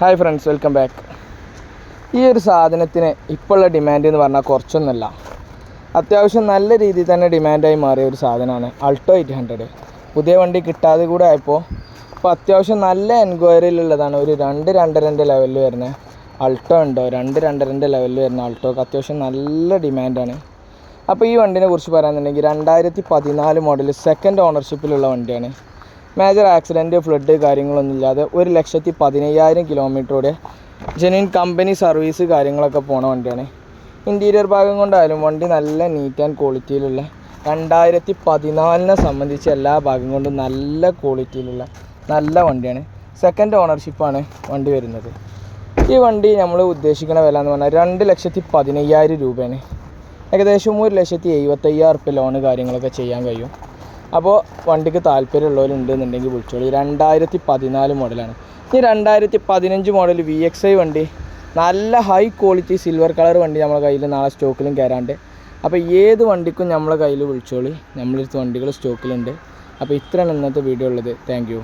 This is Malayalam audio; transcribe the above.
Hi friends, welcome back. ഈ ഒരു സാധനത്തിന് ഇപ്പോഴുള്ള ഡിമാൻഡ് എന്ന് പറഞ്ഞാൽ കുറച്ചൊന്നുമല്ല, അത്യാവശ്യം നല്ല രീതിയിൽ തന്നെ ഡിമാൻഡായി മാറിയ ഒരു സാധനമാണ് അൾട്ടോ 800. പുതിയ വണ്ടി കിട്ടാതെ കൂടെ ആയപ്പോൾ ഇപ്പോൾ അത്യാവശ്യം നല്ല എൻക്വയറിയിലുള്ളതാണ്. ഒരു 2-2.5 ലെവലിൽ വരുന്ന അൾട്ടോ ഉണ്ടോ, 2-2.5 ലെവലിൽ വരുന്ന അൾട്ടോക്ക് അത്യാവശ്യം നല്ല ഡിമാൻഡാണ്. അപ്പോൾ ഈ വണ്ടിനെ കുറിച്ച് പറയാന്നുണ്ടെങ്കിൽ 2014 മോഡൽ സെക്കൻഡ് ഓണർഷിപ്പിലുള്ള വണ്ടിയാണ്. മേജർ ആക്സിഡൻറ്റ്, ഫ്ലഡ് കാര്യങ്ങളൊന്നും ഇല്ലാതെ 1,15,000 കിലോമീറ്ററോടെ ജെന്യൂൻ കമ്പനി സർവീസ് കാര്യങ്ങളൊക്കെ പോണ വണ്ടിയാണ്. ഇൻറ്റീരിയർ ഭാഗം കൊണ്ടായാലും വണ്ടി നല്ല നീറ്റ് ആൻഡ് ക്വാളിറ്റിയിലുള്ള 2014 സംബന്ധിച്ച് എല്ലാ ഭാഗം കൊണ്ടും നല്ല ക്വാളിറ്റിയിലുള്ള നല്ല വണ്ടിയാണ്. സെക്കൻഡ് ഓണർഷിപ്പാണ് വണ്ടി വരുന്നത്. ഈ വണ്ടി നമ്മൾ ഉദ്ദേശിക്കുന്ന വില എന്ന് പറഞ്ഞാൽ 2,15,000 രൂപയാണ്. ഏകദേശം 1,70,75 ലോണ് കാര്യങ്ങളൊക്കെ ചെയ്യാൻ കഴിയും. അപ്പോൾ വണ്ടിക്ക് താല്പര്യമുള്ളവരുണ്ട് എന്നുണ്ടെങ്കിൽ വിളിച്ചോളൂ. 2014 മോഡലാണ്. ഈ 2015 മോഡൽ VXI വണ്ടി നല്ല ഹൈ ക്വാളിറ്റി സിൽവർ കളർ വണ്ടി നമ്മുടെ കയ്യിൽ നാളെ സ്റ്റോക്കിലും കയറാണ്ട്. അപ്പോൾ ഏത് വണ്ടിക്കും നമ്മളെ കയ്യിൽ വിളിച്ചോളി, നമ്മളടുത്ത് വണ്ടികൾ സ്റ്റോക്കിലുണ്ട്. അപ്പോൾ ഇത്രയാണ് ഇന്നത്തെ വീഡിയോ ഉള്ളത്. Thank you.